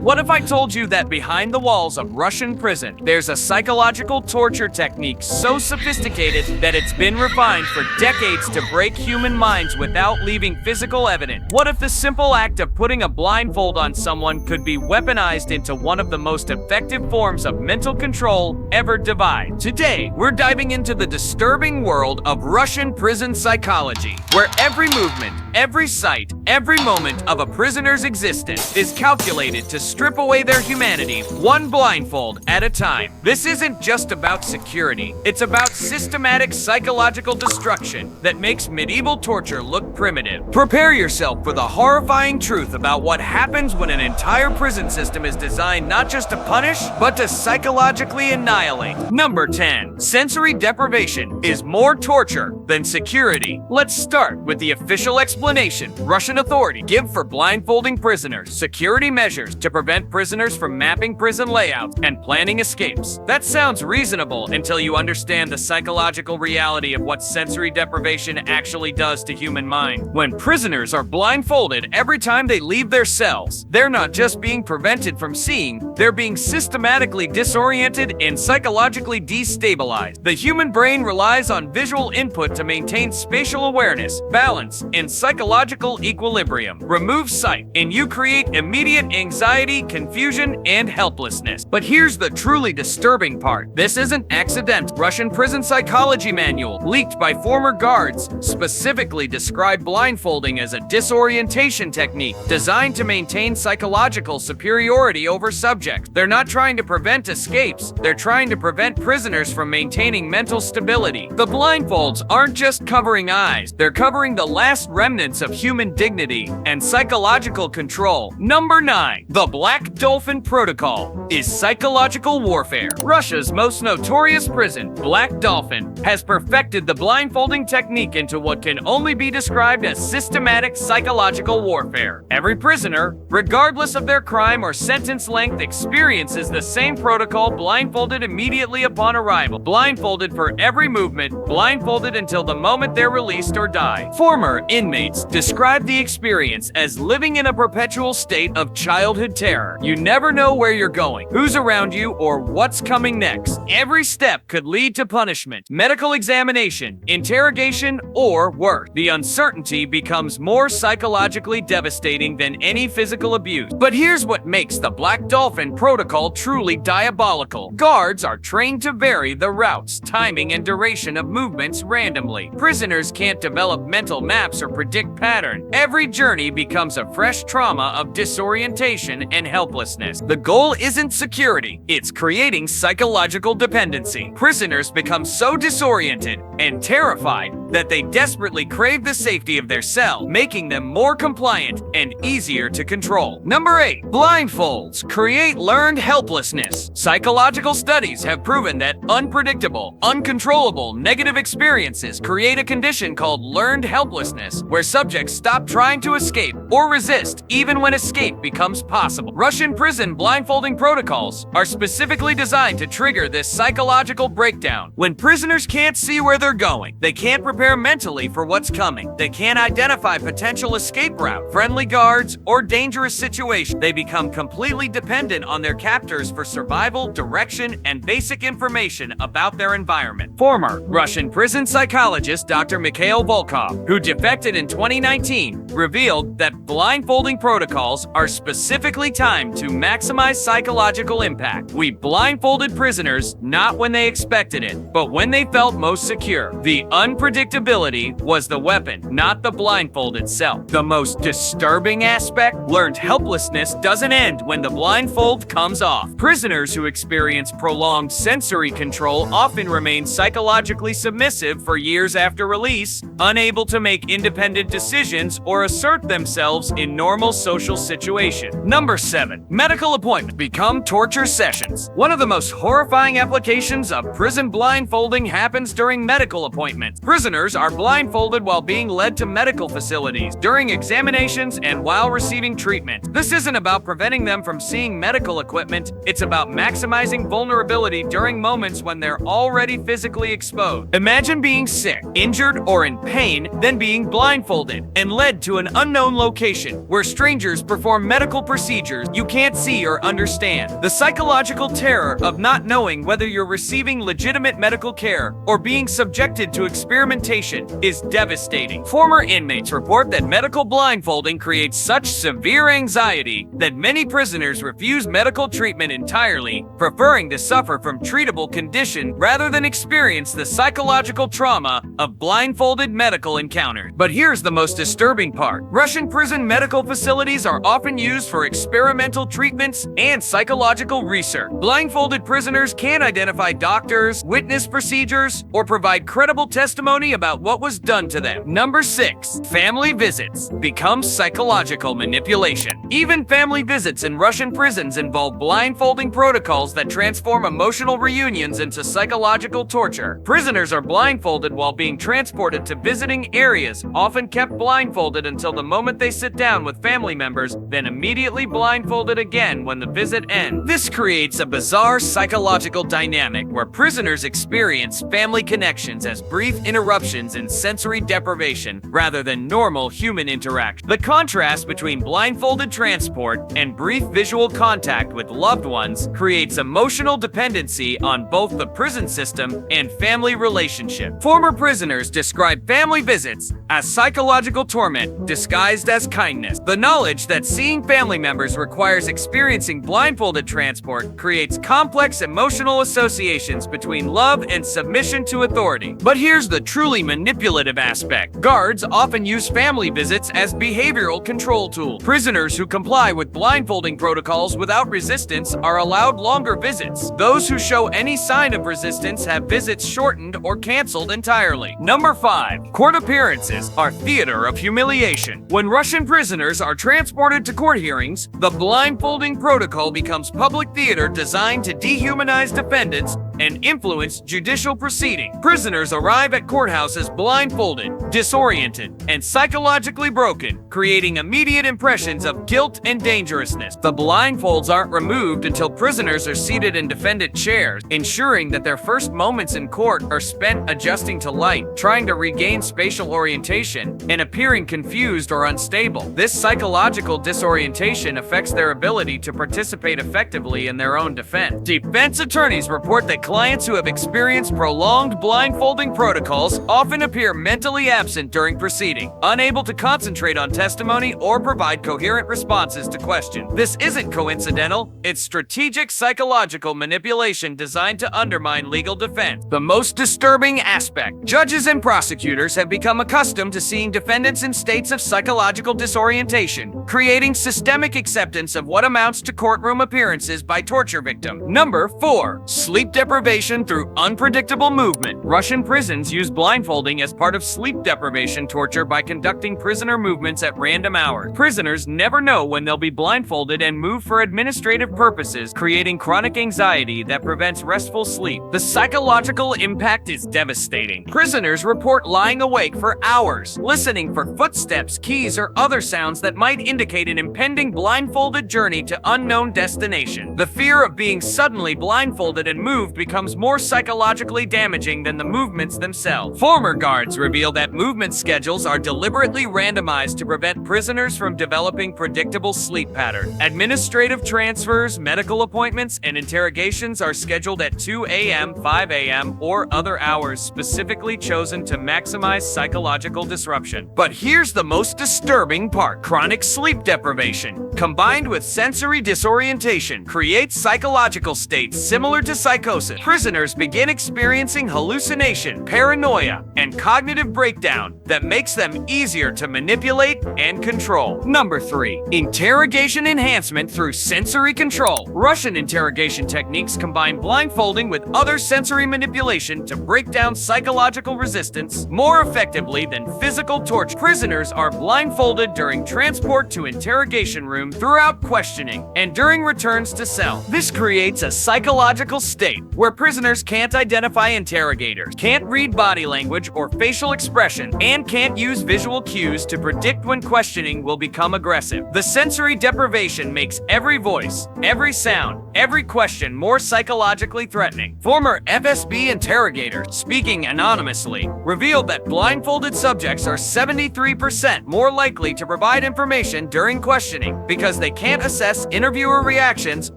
What if I told you that behind the walls of Russian prison, there's a psychological torture technique so sophisticated that it's been refined for decades to break human minds without leaving physical evidence? What if the simple act of putting a blindfold on someone could be weaponized into one of the most effective forms of mental control ever devised? Today, we're diving into the disturbing world of Russian prison psychology, where every movement, every sight, every moment of a prisoner's existence is calculated to strip away their humanity, one blindfold at a time. This isn't just about security, it's about systematic psychological destruction that makes medieval torture look primitive. Prepare yourself for the horrifying truth about what happens when an entire prison system is designed not just to punish, but to psychologically annihilate. Number 10. Sensory deprivation is more torture than security. Let's start with the official explanation Russian authorities give for blindfolding prisoners: security measures to prevent prisoners from mapping prison layouts and planning escapes. That sounds reasonable until you understand the psychological reality of what sensory deprivation actually does to human mind. When prisoners are blindfolded every time they leave their cells, they're not just being prevented from seeing, they're being systematically disoriented and psychologically destabilized. The human brain relies on visual input to maintain spatial awareness, balance, and psychological equilibrium. Remove sight, and you create immediate anxiety, confusion, and helplessness. But here's the truly disturbing part. This isn't accidental. Russian prison psychology manual, leaked by former guards, specifically described blindfolding as a disorientation technique designed to maintain psychological superiority over subjects. They're not trying to prevent escapes, they're trying to prevent prisoners from maintaining mental stability. The blindfolds aren't just covering eyes, they're covering the last remnants of human dignity and psychological control. Number 9. The Black Dolphin Protocol is psychological warfare. Russia's most notorious prison, Black Dolphin, has perfected the blindfolding technique into what can only be described as systematic psychological warfare. Every prisoner, regardless of their crime or sentence length, experiences the same protocol: blindfolded immediately upon arrival, blindfolded for every movement, blindfolded until the moment they're released or die. Former inmates describe the experience as living in a perpetual state of childhood terror. You never know where you're going, who's around you, or what's coming next. Every step could lead to punishment, medical examination, interrogation, or worse. The uncertainty becomes more psychologically devastating than any physical abuse. But here's what makes the Black Dolphin protocol truly diabolical. Guards are trained to vary the routes, timing, and duration of movements randomly. Prisoners can't develop mental maps or predict patterns. Every journey becomes a fresh trauma of disorientation and helplessness. The goal isn't security, it's creating psychological dependency. Prisoners become so disoriented and terrified that they desperately crave the safety of their cell, making them more compliant and easier to control. Number 8. Blindfolds create learned helplessness. Psychological studies have proven that unpredictable, uncontrollable negative experiences create a condition called learned helplessness, where subjects stop trying to escape or resist even when escape becomes possible. Russian prison blindfolding protocols are specifically designed to trigger this psychological breakdown. When prisoners can't see where they're going, they can't prepare mentally for what's coming, they can't identify potential escape route, friendly guards, or dangerous situations, they become completely dependent on their captors for survival, direction, and basic information about their environment. Former Russian prison psychologist Dr. Mikhail Volkov, who defected in 2019, revealed that blindfolding protocols are specifically timed to maximize psychological impact. We blindfolded prisoners not when they expected it, but when they felt most secure. The unpredictability was the weapon, not the blindfold itself. The most disturbing aspect: learned helplessness doesn't end when the blindfold comes off. Prisoners who experience prolonged sensory control often remain psychologically submissive for years after release, unable to make independent decisions or assert themselves in normal social situations. Number 7. Medical appointments become torture sessions. One of the most horrifying applications of prison blindfolding happens during medical appointments. Prisoners are blindfolded while being led to medical facilities, during examinations, and while receiving treatment. This isn't about preventing them from seeing medical equipment, it's about maximizing vulnerability during moments when they're already physically exposed. Imagine being sick, injured, or in pain, then being blindfolded and led to an unknown location where strangers perform medical procedures dangers you can't see or understand. The psychological terror of not knowing whether you're receiving legitimate medical care or being subjected to experimentation is devastating. Former inmates report that medical blindfolding creates such severe anxiety that many prisoners refuse medical treatment entirely, preferring to suffer from treatable condition rather than experience the psychological trauma of blindfolded medical encounters. But here's the most disturbing part. Russian prison medical facilities are often used for experimental treatments and psychological research. Blindfolded prisoners can identify doctors, witness procedures, or provide credible testimony about what was done to them. Number 6. Family visits become psychological manipulation. Even family visits in Russian prisons involve blindfolding protocols that transform emotional reunions into psychological torture. Prisoners are blindfolded while being transported to visiting areas, often kept blindfolded until the moment they sit down with family members, then immediately blindfolded again when the visit ends. This creates a bizarre psychological dynamic where prisoners experience family connections as brief interruptions in sensory deprivation rather than normal human interaction. The contrast between blindfolded transport and brief visual contact with loved ones creates emotional dependency on both the prison system and family relationship. Former prisoners describe family visits as psychological torment disguised as kindness. The knowledge that seeing family members requires experiencing blindfolded transport creates complex emotional associations between love and submission to authority. But here's the truly manipulative aspect. Guards often use family visits as behavioral control tools. Prisoners who comply with blindfolding protocols without resistance are allowed longer visits. Those who show any sign of resistance have visits shortened or canceled entirely. Number 5. Court appearances are theater of humiliation. When Russian prisoners are transported to court hearings, the blindfolding protocol becomes public theater designed to dehumanize defendants and influence judicial proceedings. Prisoners arrive at courthouses blindfolded, disoriented, and psychologically broken, creating immediate impressions of guilt and dangerousness. The blindfolds aren't removed until prisoners are seated in defendant chairs, ensuring that their first moments in court are spent adjusting to light, trying to regain spatial orientation, and appearing confused or unstable. This psychological disorientation affects their ability to participate effectively in their own defense. Defense attorneys report that clients who have experienced prolonged blindfolding protocols often appear mentally absent during proceeding, unable to concentrate on testimony or provide coherent responses to questions. This isn't coincidental, it's strategic psychological manipulation designed to undermine legal defense. The most disturbing aspect: judges and prosecutors have become accustomed to seeing defendants in states of psychological disorientation, creating systemic acceptance of what amounts to courtroom appearances by torture victims. Number 4. Sleep deprivation through unpredictable movement. Russian prisons use blindfolding as part of sleep deprivation torture by conducting prisoner movements at random hours. Prisoners never know when they'll be blindfolded and move for administrative purposes, creating chronic anxiety that prevents restful sleep. The psychological impact is devastating. Prisoners report lying awake for hours, listening for footsteps, keys, or other sounds that might indicate an impending blindfolded journey to unknown destination. The fear of being suddenly blindfolded and moved becomes more psychologically damaging than the movements themselves. Former guards reveal that movement schedules are deliberately randomized to prevent prisoners from developing predictable sleep patterns. Administrative transfers, medical appointments, and interrogations are scheduled at 2 a.m., 5 a.m., or other hours specifically chosen to maximize psychological disruption. But here's the most disturbing part. Chronic sleep deprivation, combined with sensory disorientation, creates psychological states similar to psychosis. Prisoners begin experiencing hallucination, paranoia, and cognitive breakdown that makes them easier to manipulate and control. Number 3. Interrogation enhancement through sensory control. Russian interrogation techniques combine blindfolding with other sensory manipulation to break down psychological resistance more effectively than physical torture. Prisoners are blindfolded during transport to interrogation room, throughout questioning, and during returns to cell. This creates a psychological state where prisoners can't identify interrogators, can't read body language or facial expression, and can't use visual cues to predict when questioning will become aggressive. The sensory deprivation makes every voice, every sound, every question more psychologically threatening. Former FSB interrogator, speaking anonymously, revealed that blindfolded subjects are 73% more likely to provide information during questioning because they can't assess interviewer reactions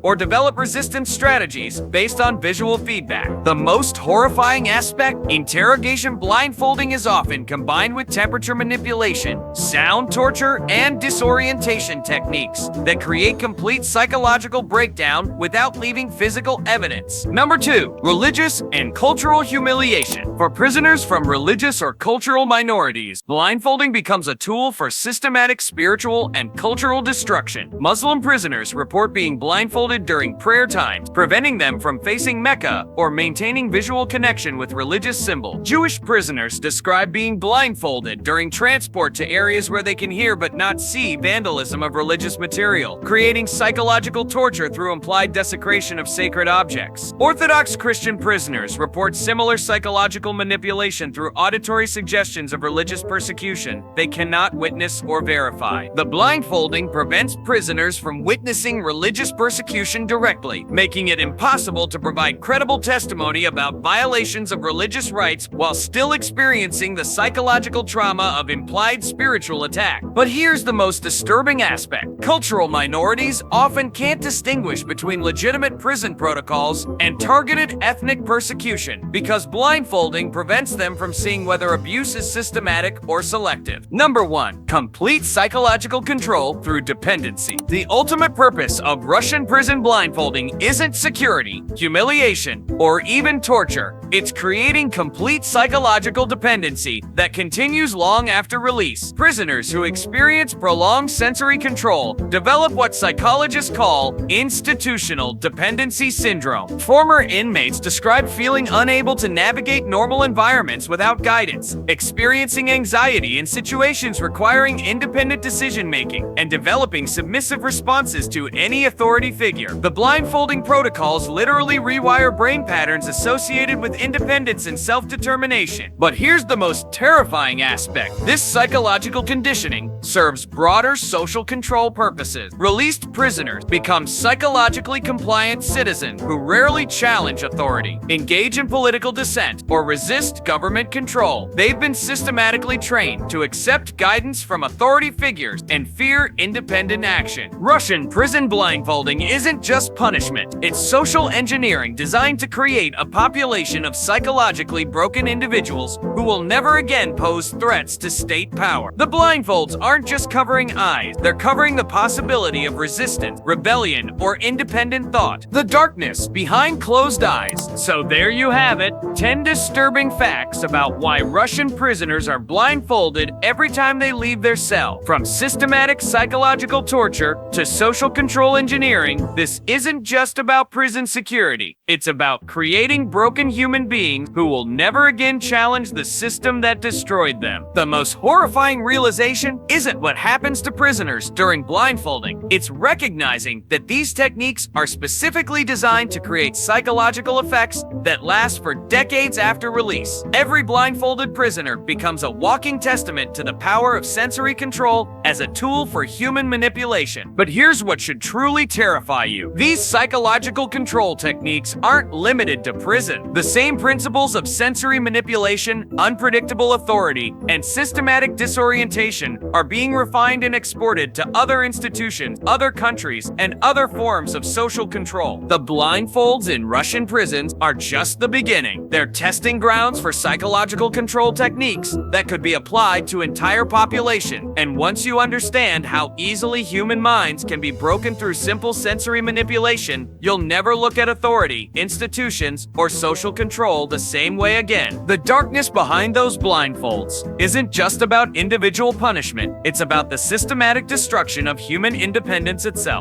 or develop resistance strategies based on visual feedback. The most horrifying aspect? Interrogation blindfolding is often combined with temperature manipulation, sound torture, and disorientation techniques that create complete psychological breakdown without leaving physical evidence. Number 2, religious and cultural humiliation. For prisoners from religious or cultural minorities, blindfolding becomes a tool for systematic spiritual and cultural destruction. Muslim prisoners report being blindfolded during prayer times, preventing them from facing Mecca or maintaining visual connection with religious symbols. Jewish prisoners describe being blindfolded during transport to areas where they can hear but not see vandalism of religious material, creating psychological torture through implied desecration of sacred objects. Orthodox Christian prisoners report similar psychological manipulation through auditory suggestions of religious persecution they cannot witness or verify. The blindfolding prevents prisoners from witnessing religious persecution directly, making it impossible to provide credible testimony about violations of religious rights while still experiencing the psychological trauma of implied spiritual attack. But here's the most disturbing aspect. Cultural minorities often can't distinguish between legitimate prison protocols and targeted ethnic persecution because blindfolding prevents them from seeing whether abuse is systematic or selective. Number 1, complete psychological control through dependency. The ultimate purpose of Russian prison blindfolding isn't security, humiliation, or even torture. It's creating complete psychological dependency that continues long after release. Prisoners who experience prolonged sensory control develop what psychologists call institutional dependency syndrome. Former inmates describe feeling unable to navigate normal environments without guidance, experiencing anxiety in situations requiring independent decision-making, and developing submissive responses to any authority figure. The blindfolding protocols literally rewire brain patterns associated with independence and self-determination. But here's the most terrifying aspect. This psychological conditioning serves broader social control purposes. Released prisoners become psychologically compliant citizens who rarely challenge authority, engage in political dissent, or resist government control. They've been systematically trained to accept guidance from authority figures and fear independent action. Russian prison blindfolding isn't just punishment. It's social engineering designed to create a population of psychologically broken individuals who will never again pose threats to state power. The blindfolds aren't just covering eyes, they're covering the possibility of resistance, rebellion, or independent thought. The darkness behind closed eyes. So there you have it, 10 disturbing facts about why Russian prisoners are blindfolded every time they leave their cell. From systematic psychological torture to social control engineering, this isn't just about prison security. It's about creating broken human beings who will never again challenge the system that destroyed them. The most horrifying realization isn't what happens to prisoners during blindfolding. It's recognizing that these techniques are specifically designed to create psychological effects that last for decades after release. Every blindfolded prisoner becomes a walking testament to the power of sensory control as a tool for human manipulation. But here's what should truly terrify you. These psychological control techniques aren't limited to prison. The same principles of sensory manipulation, unpredictable authority, and systematic disorientation are being refined and exported to other institutions, other countries, and other forms of social control. The blindfolds in Russian prisons are just the beginning. They're testing grounds for psychological control techniques that could be applied to entire population. And once you understand how easily human minds can be broken through simple sensory manipulation, you'll never look at authority, institutions, or social control the same way again. The darkness behind those blindfolds isn't just about individual punishment, it's about the systematic destruction of human independence itself.